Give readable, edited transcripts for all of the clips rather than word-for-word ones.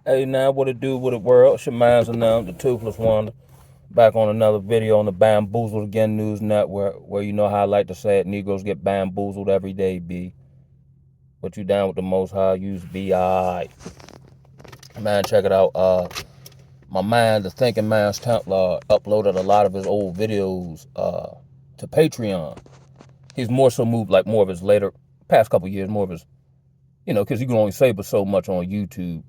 Hey, now what it do with the world? It's your man's and them, the Toothless Wonder. Back on another video on the Bamboozled Again News Network, where you know how I like to say it, Negroes get bamboozled every day, B. But you down with the Most High, use B.I. Man, check it out. My man, the Thinking Man's Templar, uploaded a lot of his old videos to Patreon. He's more so moved like more of his later, past couple years, more of his, because you can only say but so much on YouTube.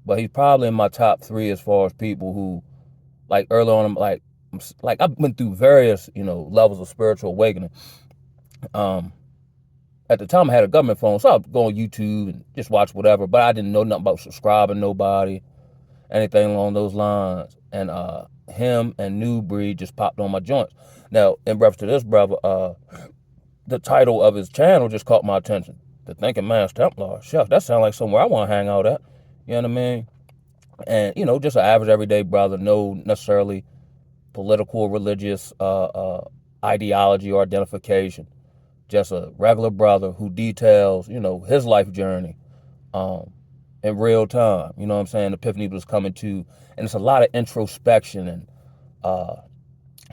But he's probably in my top three as far as people who, like early on, like I've been through various, levels of spiritual awakening. Um, at the time I had a government phone, so I'd go on YouTube and just watch whatever, but I didn't know nothing about subscribing to nobody, anything along those lines. And him and New Breed just popped on my joints. Now, in reference to this brother, the title of his channel just caught my attention. The Thinking Man's Templar. Shucks, that sounds like somewhere I want to hang out at. You know what I mean? And, just an average everyday brother, no necessarily political or religious ideology or identification. Just a regular brother who details, his life journey in real time. You know what I'm saying? Epiphany was coming to, and it's a lot of introspection and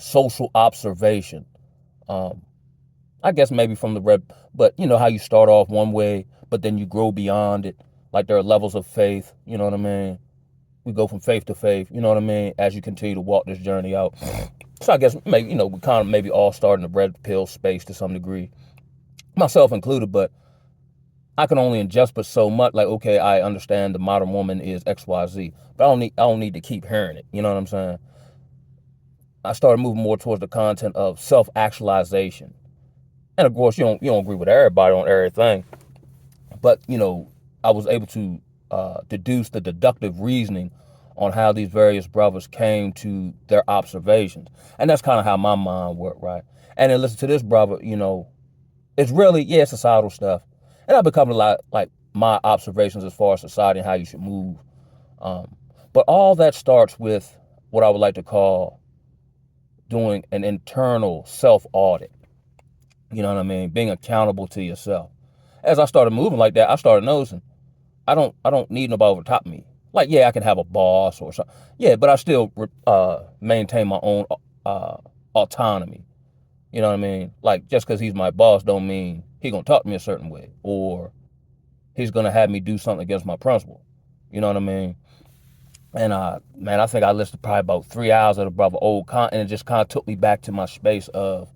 social observation. I guess maybe from the red, but you know how you start off one way, but then you grow beyond it. Like there are levels of faith, you know what I mean? We go from faith to faith, you know what I mean, as you continue to walk this journey out. So I guess maybe, we kind of maybe all start in the red pill space to some degree, myself included, but I can only ingest but so much. Like, okay, I understand the modern woman is XYZ, but I don't need to keep hearing it. You know what I'm saying? I started moving more towards the content of self-actualization. And of course, you don't agree with everybody on everything, but I was able to deduce the deductive reasoning on how these various brothers came to their observations, and that's kind of how my mind worked, right? And then listen to this brother, it's really societal stuff, and I've become a lot like my observations as far as society and how you should move. But all that starts with what I would like to call doing an internal self audit. You know what I mean? Being accountable to yourself. As I started moving like that, I started noticing I don't need nobody over top of me. Like, yeah, I can have a boss or something. Yeah, but I still maintain my own autonomy. You know what I mean? Like, just because he's my boss don't mean he gonna talk to me a certain way or he's gonna have me do something against my principle. You know what I mean? And man, I think I listened to probably about 3 hours of the brother old con, and it just kind of took me back to my space of,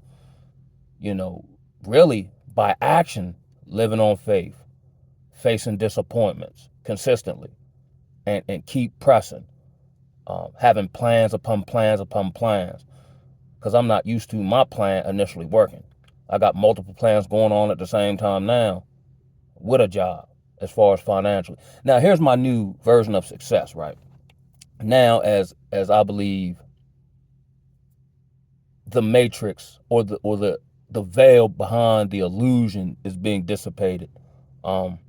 you know, really by action living on faith, facing disappointments consistently, and keep pressing, having plans upon plans upon plans, because I'm not used to my plan initially working. I got multiple plans going on at the same time now with a job as far as financially. Now, here's my new version of success, right? Now, as I believe the matrix or the veil behind the illusion is being dissipated, um,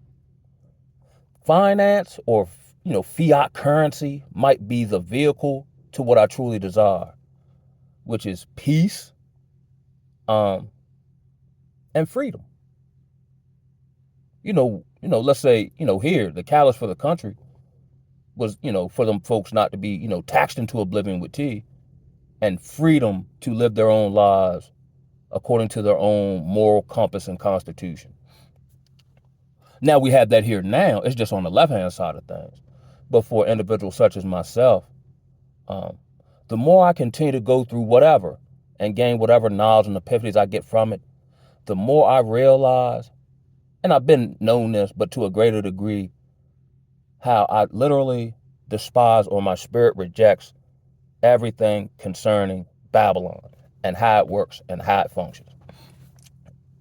finance or fiat currency might be the vehicle to what I truly desire, which is peace, um, and freedom. Let's say, here, the catalyst for the country was, for them folks not to be, taxed into oblivion with tea, and freedom to live their own lives according to their own moral compass and constitution. Now we have that here now. It's just on the left-hand side of things. But for individuals such as myself, um, the more I continue to go through whatever and gain whatever knowledge and epiphanies I get from it, the more I realize, and I've been known this, but to a greater degree, how I literally despise or my spirit rejects everything concerning Babylon and how it works and how it functions.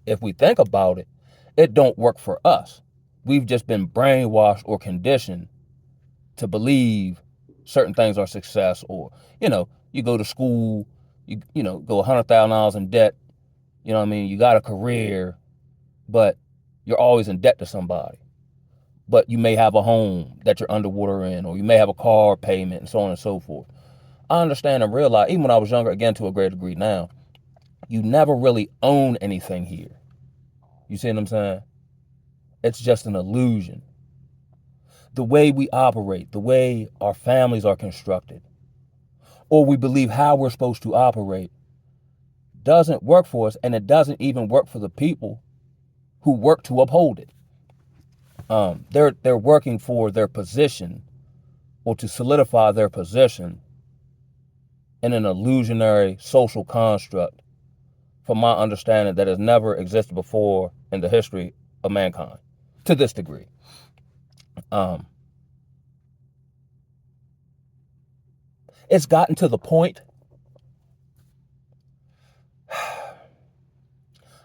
If we think about it, it don't work for us. We've just been brainwashed or conditioned to believe certain things are success, or, you go to school, you go $100,000 in debt, you know what I mean? You got a career, but you're always in debt to somebody. But you may have a home that you're underwater in, or you may have a car payment and so on and so forth. I understand and realize, even when I was younger, again, to a great degree now, you never really own anything here. You see what I'm saying? It's just an illusion. the way we operate, the way our families are constructed, or we believe how we're supposed to operate doesn't work for us, and it doesn't even work for the people who work to uphold it. They're working for their position or to solidify their position in an illusionary social construct, from my understanding, that has never existed before in the history of mankind to this degree. It's gotten to the point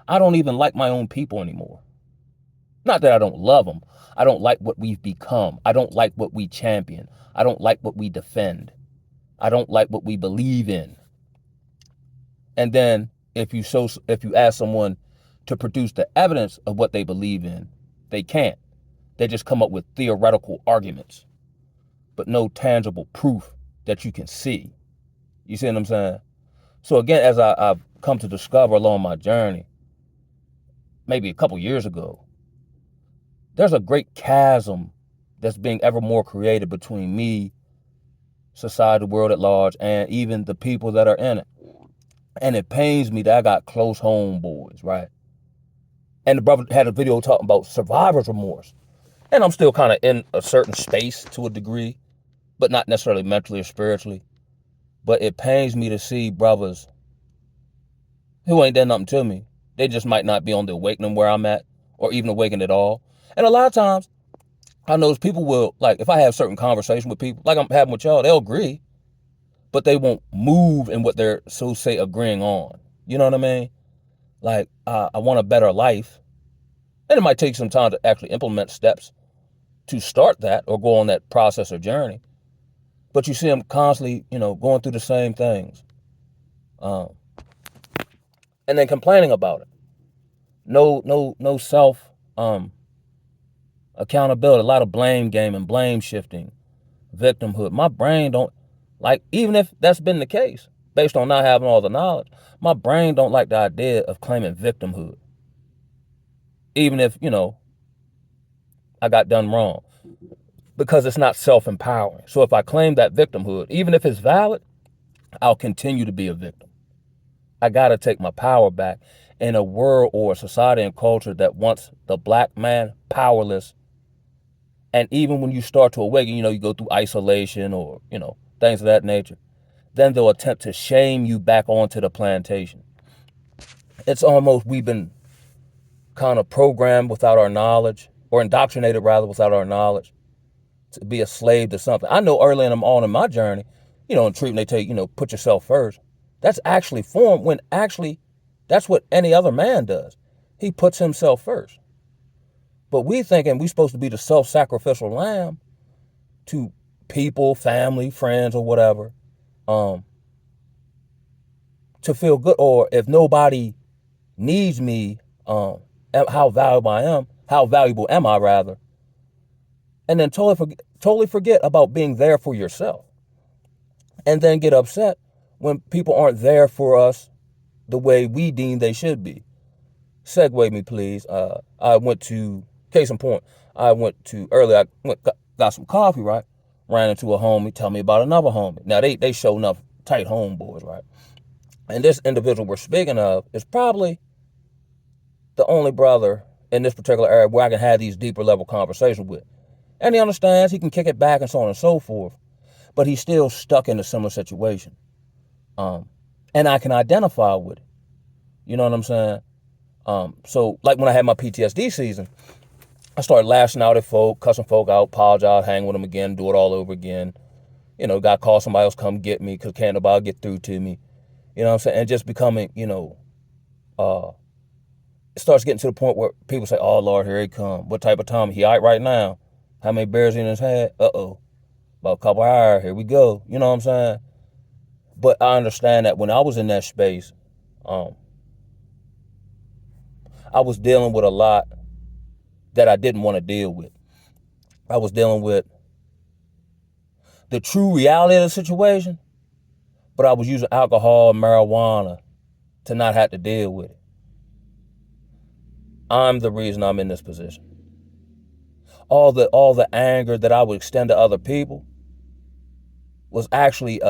I don't even like my own people anymore. Not that I don't love them. I don't like what we've become. I don't like what we champion. I don't like what we defend. I don't like what we believe in. And then if you ask someone to produce the evidence of what they believe in, they can't. They just come up with theoretical arguments, but no tangible proof that you can see. You see what I'm saying? So again, as I've come to discover along my journey, maybe a couple years ago, there's a great chasm that's being ever more created between me, society, the world at large, and even the people that are in it. And it pains me that I got close homeboys, right? And the brother had a video talking about survivor's remorse. And I'm still kind of in a certain space to a degree, but not necessarily mentally or spiritually. But it pains me to see brothers who ain't done nothing to me. They just might not be on the awakening where I'm at, or even awakened at all. And a lot of times, I know people will, like, if I have certain conversation with people, like I'm having with y'all, they'll agree, but they won't move in what they're, so say, agreeing on. You know what I mean? Like, I want a better life. And it might take some time to actually implement steps to start that or go on that process or journey. But you see them constantly, going through the same things. And then complaining about it. No self accountability. A lot of blame game and blame shifting, victimhood. My brain don't like, even if that's been the case, based on not having all the knowledge, my brain don't like the idea of claiming victimhood. Even if, I got done wrong. Because it's not self-empowering. So if I claim that victimhood, even if it's valid, I'll continue to be a victim. I got to take my power back in a world or a society and culture that wants the black man powerless. And even when you start to awaken, you go through isolation or, things of that nature, then they'll attempt to shame you back onto the plantation. It's almost, we've been kind of programmed without our knowledge, or indoctrinated rather without our knowledge, to be a slave to something. I know early on in my journey, in treatment, they tell you, put yourself first. That's actually formed when actually that's what any other man does. He puts himself first. But we thinking we supposed to be the self-sacrificial lamb to people, family, friends, or whatever, to feel good. Or if nobody needs me, how valuable am I rather? And then totally forget about being there for yourself. And then get upset when people aren't there for us the way we deem they should be. Segue me, please. I went to, case in point, earlier, got some coffee, right? Ran into a homie, tell me about another homie. Now, they show enough tight homeboys, right? And this individual we're speaking of is probably the only brother in this particular area where I can have these deeper level conversations with. And he understands, he can kick it back and so on and so forth. But he's still stuck in a similar situation. And I can identify with it. You know what I'm saying? So like when I had my PTSD season, I started lashing out at folk, cussing folk out, apologize, hang with them again, do it all over again. Got to call somebody else come get me because can't nobody get through to me. You know what I'm saying? And just becoming, it starts getting to the point where people say, oh, Lord, here he come. What type of Tommy? He all right right now? How many bears in his head? Uh-oh. About a couple hours, here we go. You know what I'm saying? But I understand that when I was in that space, I was dealing with a lot that I didn't want to deal with. I was dealing with the true reality of the situation, but I was using alcohol and marijuana to not have to deal with it. I'm the reason I'm in this position. All the anger that I would extend to other people was actually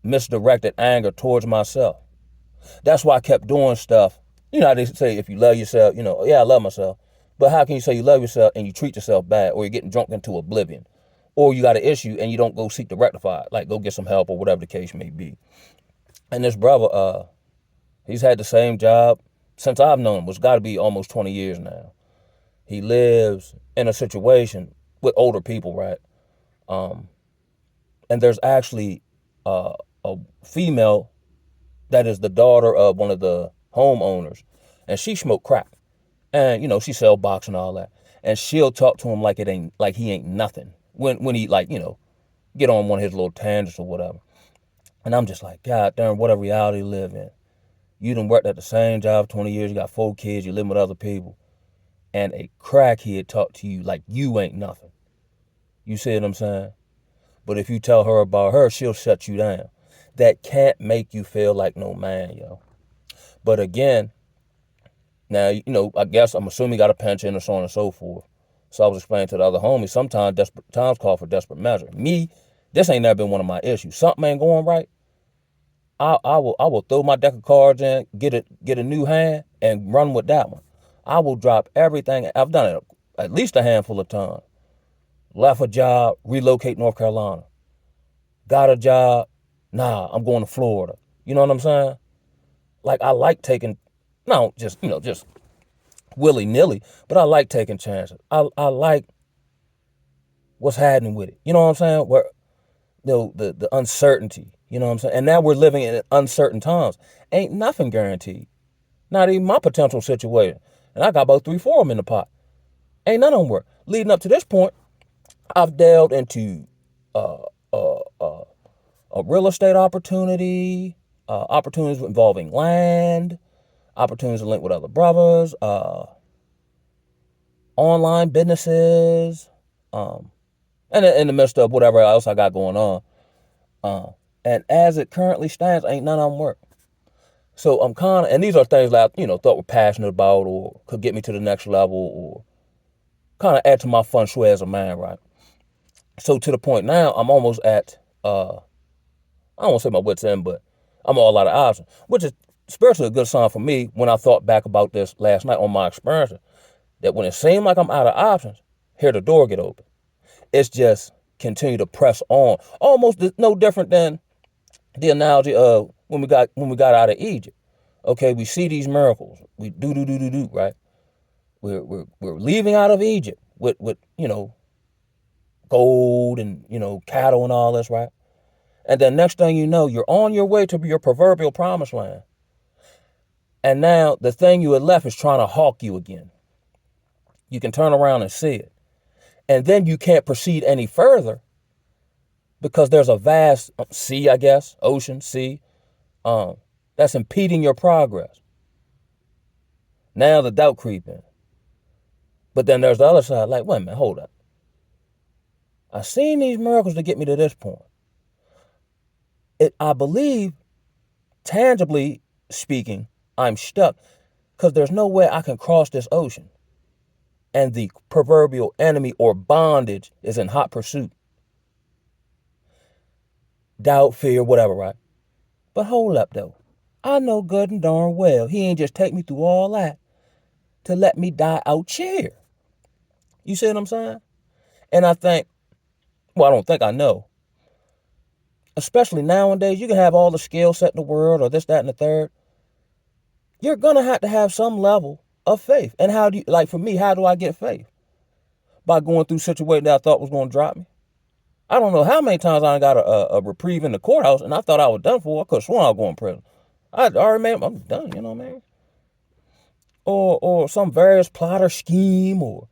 misdirected anger towards myself. That's why I kept doing stuff. You know how they say if you love yourself, yeah, I love myself. But how can you say you love yourself and you treat yourself bad, or you're getting drunk into oblivion, or you got an issue and you don't go seek to rectify it, like go get some help or whatever the case may be. And this brother, he's had the same job since I've known him, which got to be almost 20 years now. He lives in a situation with older people, right? Um, and there's actually a female that is the daughter of one of the homeowners, and she smoked crack, and she sell box and all that, and she'll talk to him like it ain't like he ain't nothing when he like get on one of his little tangents or whatever. And I'm just like, God damn, what a reality to live in. You done worked at the same job 20 years, you got 4 kids, you live with other people, and a crackhead talk to you like you ain't nothing. You see what I'm saying? But if you tell her about her, she'll shut you down. That can't make you feel like no man, yo. But again, now, I guess I'm assuming he got a pension or so on and so forth. So I was explaining to the other homies, sometimes desperate times call for desperate measure. Me, this ain't never been one of my issues. Something ain't going right. I will throw my deck of cards in, get a new hand, and run with that one. I will drop everything. I've done it at least a handful of times. Left a job, relocate North Carolina. Got a job, nah, I'm going to Florida. You know what I'm saying? Like I like taking, no, just willy nilly, but I like taking chances. I like what's happening with it. You know what I'm saying? Where the uncertainty. You know what I'm saying? And now we're living in uncertain times. Ain't nothing guaranteed. Not even my potential situation. And I got about 3, 4 of them in the pot. Ain't none of them work. Leading up to this point, I've delved into uh, uh, uh, a real estate opportunity, opportunities involving land, opportunities to link with other brothers, online businesses, and in the midst of whatever else I got going on. And as it currently stands, ain't none of them work. So I'm kind of, and these are things that I, thought were passionate about or could get me to the next level or kind of add to my feng shui as a man, right? So to the point now, I'm almost at, I don't want to say my wit's end, but I'm all out of options, which is spiritually a good sign for me when I thought back about this last night on my experiences, that when it seemed like I'm out of options, here the door get open. It's just continue to press on. Almost no different than the analogy of when we got out of Egypt. Okay, we see these miracles. We do, right? We're leaving out of Egypt with gold and cattle and all this, right? And then next thing you know, you're on your way to your proverbial promised land. And now the thing you had left is trying to hawk you again. You can turn around and see it. And then you can't proceed any further because there's a vast sea, I guess, ocean, sea, that's impeding your progress. Now the doubt creep in. But then there's the other side, like, wait a minute, hold up. I seen these miracles to get me to this point. I believe, tangibly speaking, I'm stuck because there's no way I can cross this ocean. And the proverbial enemy or bondage is in hot pursuit. Doubt, fear, whatever, right? But hold up, though. I know good and darn well he ain't just take me through all that to let me die out here. You see what I'm saying? And I think, well, I don't think I know. Especially nowadays, you can have all the skill set in the world or this, that, and the third. You're going to have some level of faith. And how do you, like for me, how do I get faith? By going through situations that I thought was going to drop me. I don't know how many times I got a reprieve in the courthouse and I thought I was done for. I could have sworn I was going to prison. I already made, I'm done, you know what I mean? Or some various plot or scheme or,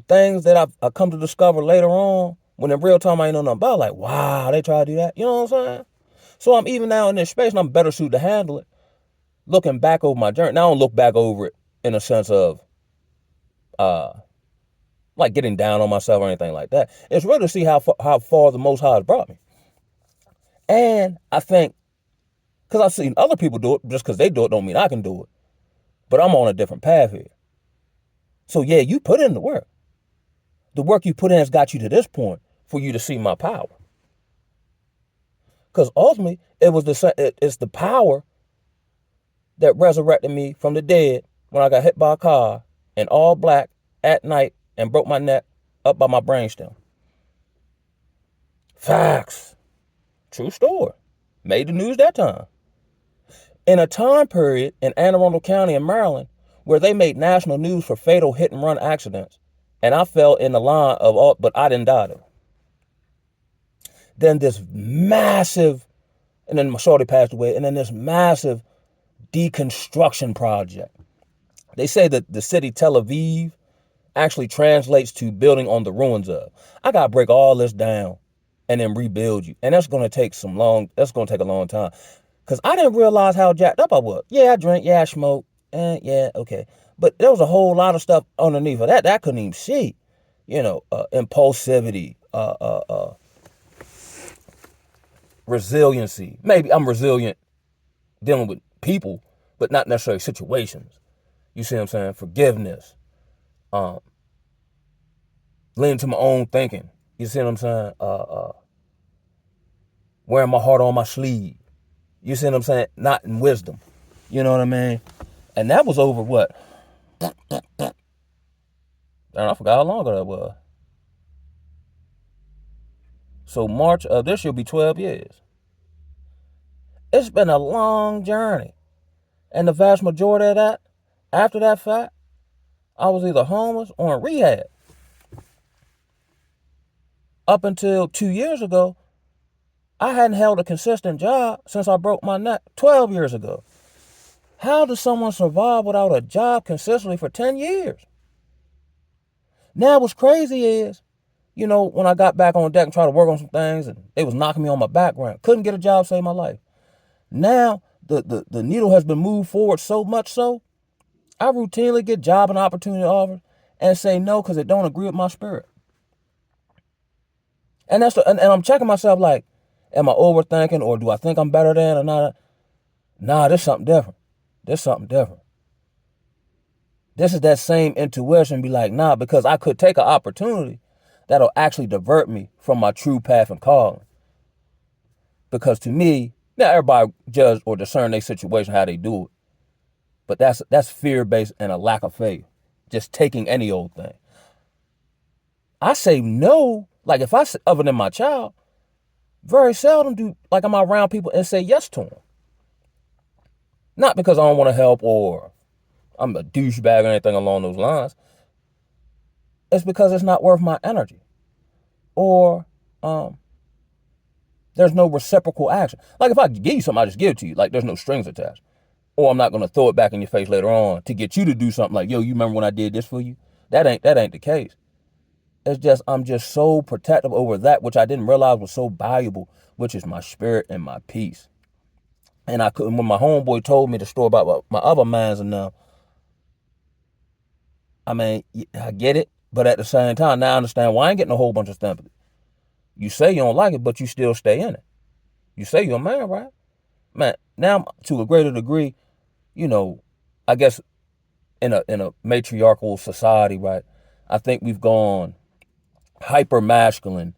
things that I come to discover later on when in real time I ain't know nothing about. Like, wow, they try to do that. You know what I'm saying? So I'm even now in this space and I'm better suited to handle it. Looking back over my journey. Now I don't look back over it in a sense of like getting down on myself or anything like that. It's really to see how far the Most High has brought me. And I think, because I've seen other people do it, just because they do it don't mean I can do it. But I'm on a different path here. So yeah, you put in the work. The work you put in has got you to this point for you to see my power. Because ultimately, it's the power that resurrected me from the dead when I got hit by a car in all black at night and broke my neck up by my brainstem. Facts. True story. Made the news that time. In a time period in Anne Arundel County in Maryland where they made national news for fatal hit and run accidents, and I fell in the line of all, but I didn't die though. Then this massive, and then my shorty passed away, and then this massive deconstruction project. They say that the city Tel Aviv actually translates to building on the ruins of. I gotta break all this down and then rebuild you. And that's gonna take a long time. Cause I didn't realize how jacked up I was. Yeah, I drink, yeah, I smoke, yeah, okay. But there was a whole lot of stuff underneath of that I couldn't even see. Impulsivity, resiliency. Maybe I'm resilient dealing with people, but not necessarily situations. You see what I'm saying? Forgiveness. Leaning to my own thinking. You see what I'm saying? Wearing my heart on my sleeve. You see what I'm saying? Not in wisdom. You know what I mean? And that was over what? I forgot how long ago that was. So March of this year will be 12 years. It's been a long journey. And the vast majority of that, after that fact, I was either homeless or in rehab. Up until 2 years ago, I hadn't held a consistent job since I broke my neck 12 years ago. How does someone survive without a job consistently for 10 years? Now what's crazy is, when I got back on deck and tried to work on some things and they was knocking me on my background, couldn't get a job, save my life. Now the needle has been moved forward so much so, I routinely get job and opportunity offers and say no because it don't agree with my spirit. And and I'm checking myself like, am I overthinking or do I think I'm better than or not? Nah, there's something different. There's something different. This is that same intuition be like, nah, because I could take an opportunity that'll actually divert me from my true path and calling. Because to me, now everybody judge or discern their situation how they do it. But that's fear-based and a lack of faith. Just taking any old thing. I say no, like if other than my child, very seldom do, like I'm around people and say yes to them. Not because I don't want to help or I'm a douchebag or anything along those lines. It's because it's not worth my energy. Or there's no reciprocal action. Like if I give you something, I just give it to you. Like there's no strings attached. Or I'm not going to throw it back in your face later on to get you to do something like, yo, you remember when I did this for you? That ain't the case. It's just, I'm just so protective over that, which I didn't realize was so valuable, which is my spirit and my peace. And when my homeboy told me the story about my other mans and them, I mean, I get it, but at the same time, now I understand why I ain't getting a whole bunch of sympathy. You say you don't like it, but you still stay in it. You say you're a man, right? Man, now to a greater degree, I guess in a matriarchal society, right? I think we've gone hyper masculine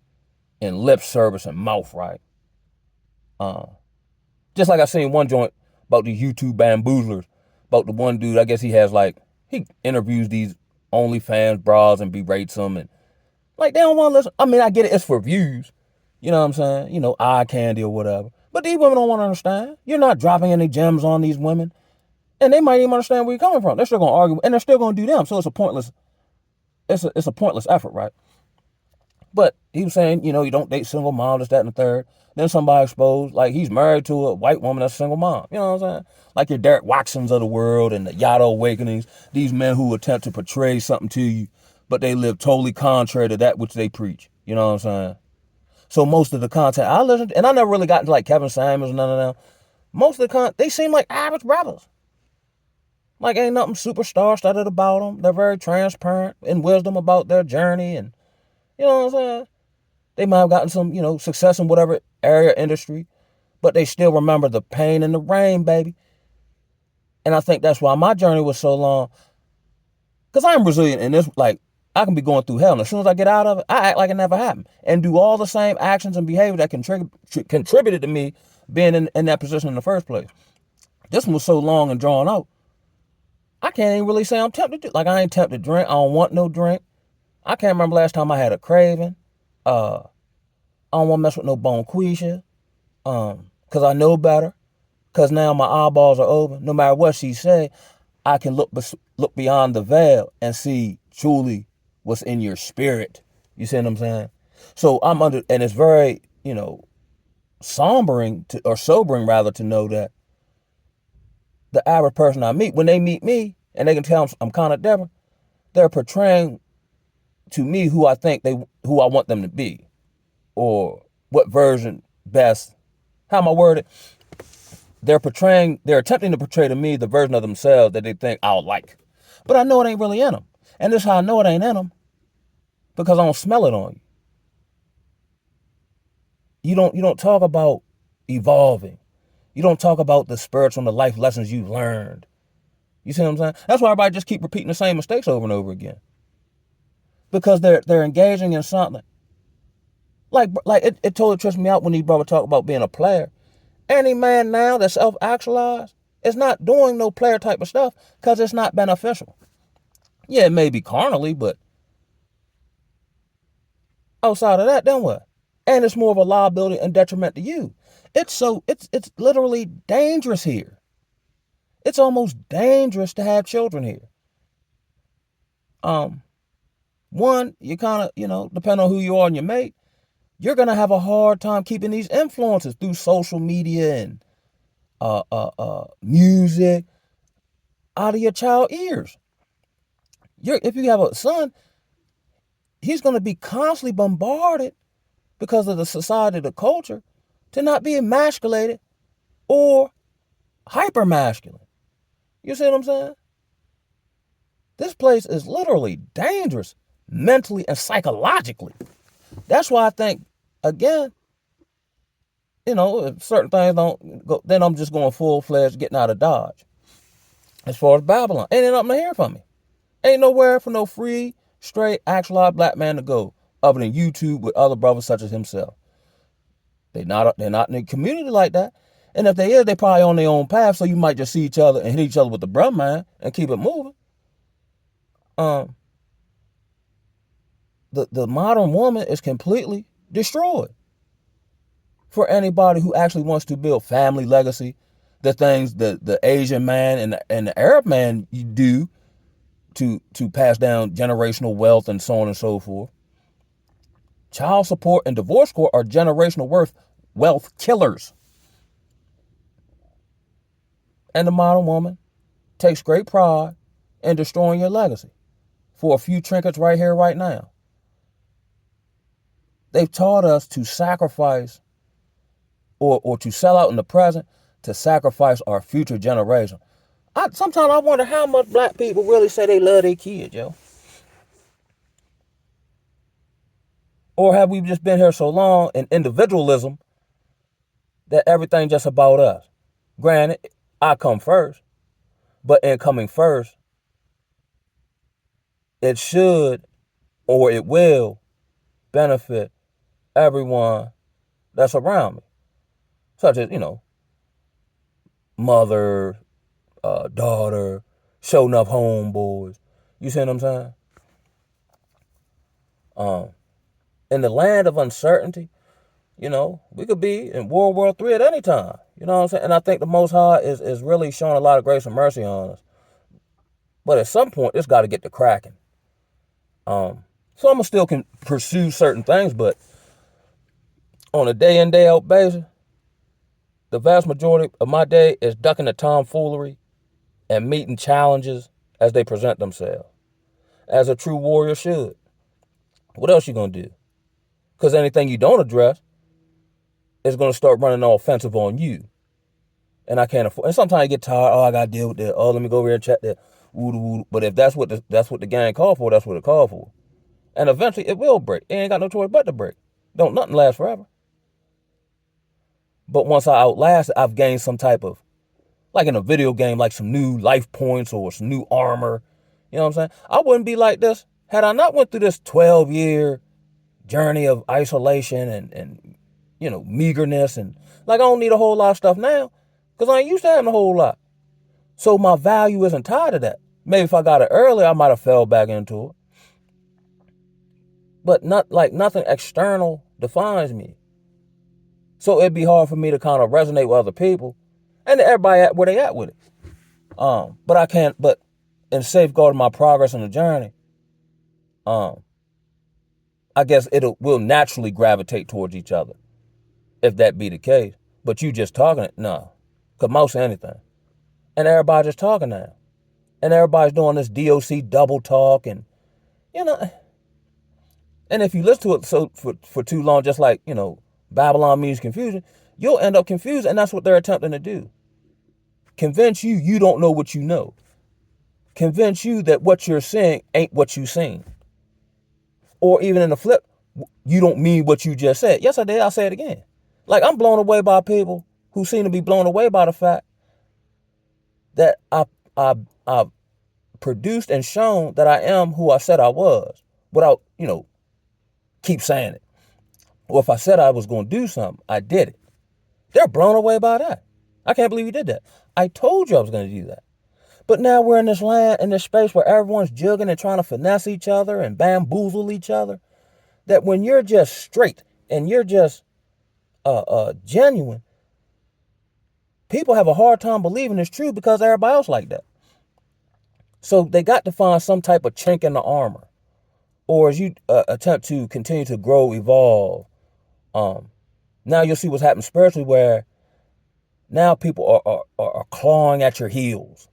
in lip service and mouth, right? Just like I seen one joint about the YouTube bamboozlers, about the one dude, I guess he interviews these OnlyFans bras and berates them and like they don't want to listen. I mean, I get it, it's for views. You know what I'm saying? Eye candy or whatever. But these women don't want to understand. You're not dropping any gems on these women. And they might even understand where you're coming from. They're still gonna argue and they're still gonna do them. So it's a pointless effort, right? But he was saying, you don't date single mom, this, that, and the third. Then somebody exposed, like he's married to a white woman that's a single mom. You know what I'm saying? Like your Derek Watsons of the world and the Yada Awakenings, these men who attempt to portray something to you, but they live totally contrary to that which they preach. You know what I'm saying? So most of the content I listen to, and I never really got into like Kevin Samuels and none of them. Most of the content, they seem like average brothers. Like ain't nothing superstar studded about them. They're very transparent in wisdom about their journey and, you know what I'm saying? They might have gotten some, success in whatever area, industry, but they still remember the pain and the rain, baby. And I think that's why my journey was so long. Because I'm resilient in this, like, I can be going through hell, and as soon as I get out of it, I act like it never happened and do all the same actions and behavior that contributed to me being in that position in the first place. This one was so long and drawn out, I can't even really say I'm tempted to. Like, I ain't tempted to drink. I don't want no drink. I can't remember last time I had a craving. I don't want to mess with no bonquisha. Cause I know better. Cause now my eyeballs are open. No matter what she say, I can look beyond the veil and see truly what's in your spirit. You see what I'm saying? So I'm under, and it's very, sombering to, or sobering rather, to know that the average person I meet, when they meet me, and they can tell I'm kind of different, they're portraying to me who I want them to be, or what version best. How am I worded? They're attempting to portray to me the version of themselves that they think I'll like. But I know it ain't really in them. And this is how I know it ain't in them, because I don't smell it on you. You don't talk about evolving. You don't talk about the spiritual and the life lessons you've learned. You see what I'm saying? That's why everybody just keep repeating the same mistakes over and over again. Because they're engaging in something. Like it totally trips me out when these brothers talk about being a player. Any man now that's self-actualized is not doing no player type of stuff because it's not beneficial. Yeah, it may be carnally, but outside of that, then what? And it's more of a liability and detriment to you. It's literally dangerous here. It's almost dangerous to have children here. One, you kind of, depending on who you are and your mate, you're gonna have a hard time keeping these influences through social media and music out of your child's ears. If you have a son, he's gonna be constantly bombarded because of the society, the culture, to not be emasculated or hyper masculine. You see what I'm saying? This place is literally dangerous mentally and psychologically. That's why I think, again, if certain things don't go, then I'm just going full fledged getting out of Dodge. As far as Babylon, ain't nothing to hear from me. Ain't nowhere for no free, straight, actualized black man to go other than YouTube with other brothers such as himself. They're not in a community like that. And if they is, they probably on their own path, so you might just see each other and hit each other with the bruh man and keep it moving. The modern woman is completely destroyed. For anybody who actually wants to build family legacy, the things the Asian man and the Arab man you do to pass down generational wealth and so on and so forth. Child support and divorce court are generational wealth killers. And the modern woman takes great pride in destroying your legacy for a few trinkets right here, right now. They've taught us to sacrifice or to sell out in the present to sacrifice our future generation. Sometimes I wonder how much black people really say they love their kids, yo. Or have we just been here so long in individualism that everything just about us? Granted, I come first, but in coming first, it should or it will benefit everyone that's around me, such as, mother, daughter, show enough homeboys. You see what I'm saying? In the land of uncertainty, we could be in World War III at any time. You know what I'm saying? And I think the Most High is really showing a lot of grace and mercy on us. But at some point, it's got to get to cracking. So I'm going to still can pursue certain things, but on a day in, day out basis, the vast majority of my day is ducking the tomfoolery and meeting challenges as they present themselves, as a true warrior should. What else you going to do? Because anything you don't address is going to start running all offensive on you. And I can't afford. And sometimes you get tired. Oh, I got to deal with that. Oh, let me go over here and check that. But if that's what the gang called for, that's what it called for. And eventually it will break. It ain't got no choice but to break. Don't nothing last forever. But once I outlast it, I've gained some type of, like in a video game, like some new life points or some new armor. You know what I'm saying? I wouldn't be like this Had I not went through this 12-year journey of isolation and meagerness, and like I don't need a whole lot of stuff now because I ain't used to having a whole lot. So my value isn't tied to that. Maybe if I got it earlier, I might have fell back into it. But not like nothing external defines me. So it'd be hard for me to kind of resonate with other people, and everybody at where they at with it. But I can't. But in safeguarding my progress in the journey, I guess will naturally gravitate towards each other if that be the case. But you just talking it, no, cause most anything, and everybody just talking now, and everybody's doing this DOC double talk, and you know, and if you listen to it for too long, just like Babylon means confusion, you'll end up confused, and that's what they're attempting to do. Convince you don't know what you know. Convince you that what you're saying ain't what you seen. Or even in the flip, you don't mean what you just said. Yes, I did. I'll say it again. Like, I'm blown away by people who seem to be blown away by the fact that I produced and shown that I am who I said I was without, keep saying it. Or if I said I was going to do something, I did it. They're blown away by that. I can't believe you did that. I told you I was going to do that. But now we're in this land, in this space where everyone's jugging and trying to finesse each other and bamboozle each other. That when you're just straight and you're just genuine, people have a hard time believing it's true because everybody else like that. So they got to find some type of chink in the armor. Or as you attempt to continue to grow, evolve, now you'll see what's happening spiritually, where now people are clawing at your heels.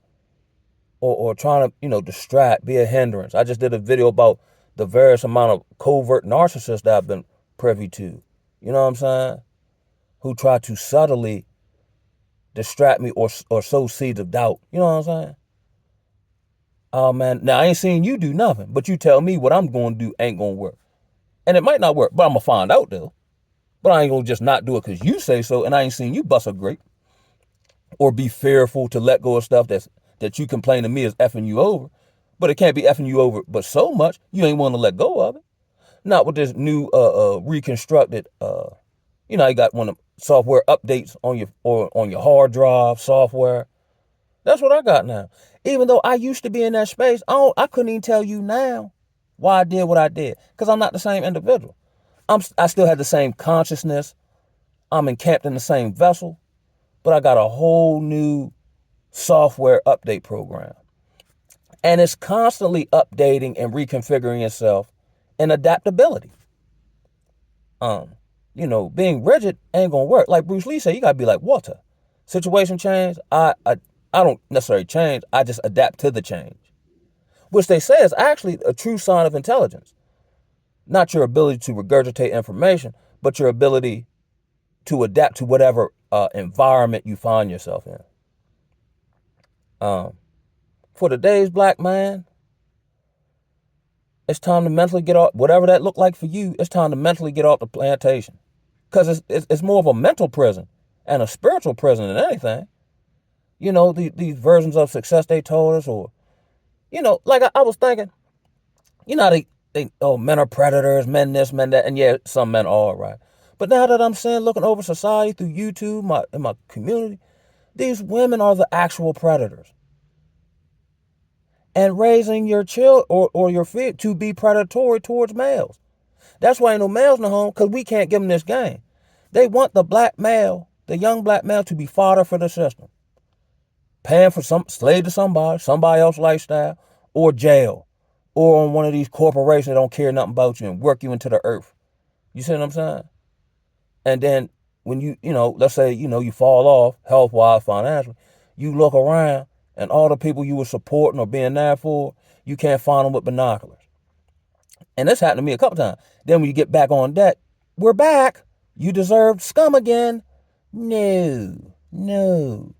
Or trying to, distract, be a hindrance. I just did a video about the various amount of covert narcissists that I've been privy to. You know what I'm saying? Who try to subtly distract me or sow seeds of doubt. You know what I'm saying? Oh, man. Now, I ain't seen you do nothing, but you tell me what I'm going to do ain't going to work. And it might not work, but I'm going to find out, though. But I ain't going to just not do it because you say so, and I ain't seen you bust a grape. Or be fearful to let go of stuff that you complain to me is effing you over. But it can't be effing you over, but so much, you ain't want to let go of it. Not with this new reconstructed, you got one of the software updates on your hard drive software. That's what I got now. Even though I used to be in that space, I couldn't even tell you now why I did what I did. Because I'm not the same individual. I still have the same consciousness. I'm encamped in the same vessel. But I got a whole new software update program. And it's constantly updating and reconfiguring itself in adaptability. Being rigid ain't gonna work. Like Bruce Lee said, you gotta be like water. Situation change, I don't necessarily change, I just adapt to the change. Which they say is actually a true sign of intelligence. Not your ability to regurgitate information, but your ability to adapt to whatever environment you find yourself in. For today's black man, it's time to mentally get off, whatever that looked like for you, it's time to mentally get off the plantation. Because it's more of a mental prison and a spiritual prison than anything. These versions of success they told us, or, like I was thinking, men are predators, men this, men that, and yeah, some men are, right? But now that I'm saying, looking over society through YouTube, in my community, these women are the actual predators. And raising your child or your kid to be predatory towards males. That's why ain't no males in the home, because we can't give them this game. They want the black male, the young black male, to be fodder for the system. Paying for slave to somebody else's lifestyle, or jail, or on one of these corporations that don't care nothing about you and work you into the earth. You see what I'm saying? And then when let's say, you fall off health-wise, financially, you look around and all the people you were supporting or being there for, you can't find them with binoculars. And this happened to me a couple times. Then when you get back on deck, we're back. You deserve scum again. No.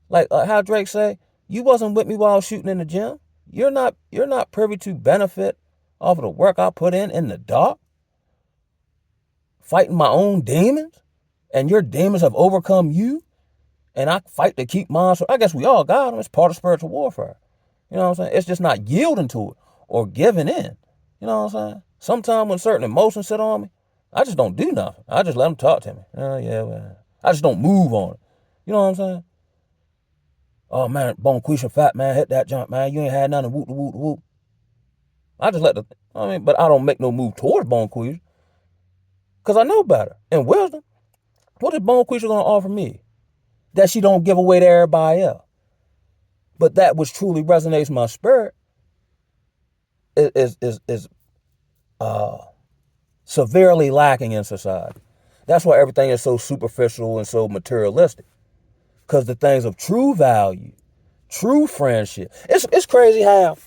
Like how Drake say, you wasn't with me while I was shooting in the gym. You're not privy to benefit off of the work I put in the dark. Fighting my own demons. And your demons have overcome you. And I fight to keep mine. So I guess we all got them. It's part of spiritual warfare. You know what I'm saying? It's just not yielding to it. or giving in. You know what I'm saying? Sometimes when certain emotions sit on me, I just don't do nothing. I just let them talk to me. Oh, yeah, well, I just don't move on it. You know what I'm saying? Oh, man, Bonquisha fat, man, hit that jump, man. You ain't had nothing, whoop, whoop, whoop. I just let the, but I don't make no move towards Bonquisha because I know better. And wisdom, what is Bonquisha going to offer me that she don't give away to everybody else? But that which truly resonates my spirit is severely lacking in society. That's why everything is so superficial and so materialistic. Because the things of true value, true friendship, it's crazy how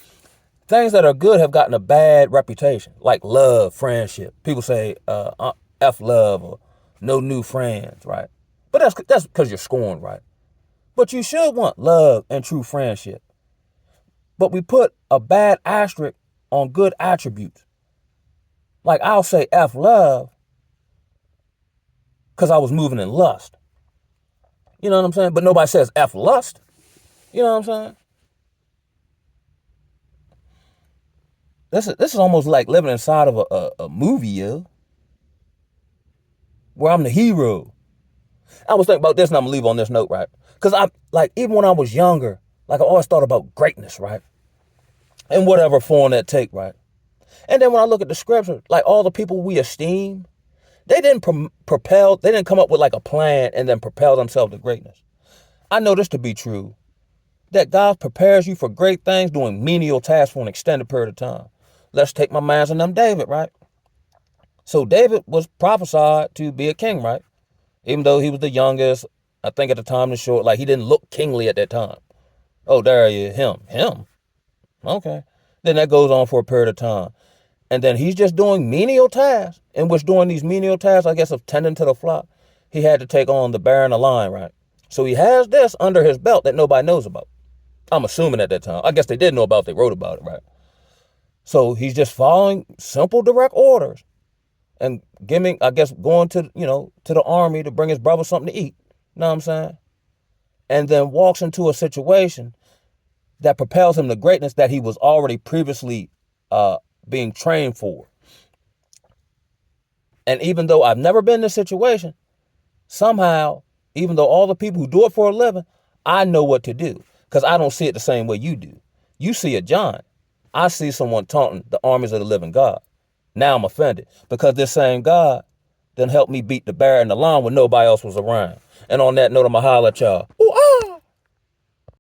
things that are good have gotten a bad reputation, like love, friendship. People say F love or no new friends, right? But that's because you're scorned, right? But you should want love and true friendship. But we put a bad asterisk on good attributes. Like I'll say F love because I was moving in lust. You know what I'm saying? But nobody says F lust. You know what I'm saying? This is almost like living inside of a movie, yo, where I'm the hero. I was thinking about this and I'm gonna leave on this note, right? Because I like even when I was younger, like I always thought about greatness, right? In whatever form that take, right? And then when I look at the scripture, like all the people we esteem, they didn't they didn't come up with like a plan and then propel themselves to greatness. I know this to be true, that God prepares you for great things doing menial tasks for an extended period of time. Let's take my man's and them David, right? So David was prophesied to be a king, right? Even though he was the youngest, I think at the time the short, like he didn't look kingly at that time. Oh, there he is, him. Okay. Then that goes on for a period of time. And then he's just doing menial tasks, in which doing these menial tasks, I guess, of tending to the flock, he had to take on the bear and the lion, right? So he has this under his belt that nobody knows about. I'm assuming at that time. I guess they did know about it, they wrote about it, right? So he's just following simple direct orders and giving, I guess, going to, to the army to bring his brother something to eat. You know what I'm saying? And then walks into a situation that propels him to greatness that he was already previously being trained for. And even though I've never been in this situation, somehow, even though all the people who do it for a living, I know what to do because I don't see it the same way you do. You see a giant. I see someone taunting the armies of the living God. Now I'm offended because this same God done helped me beat the bear and the lion when nobody else was around. And on that note, I'm going to holler at y'all.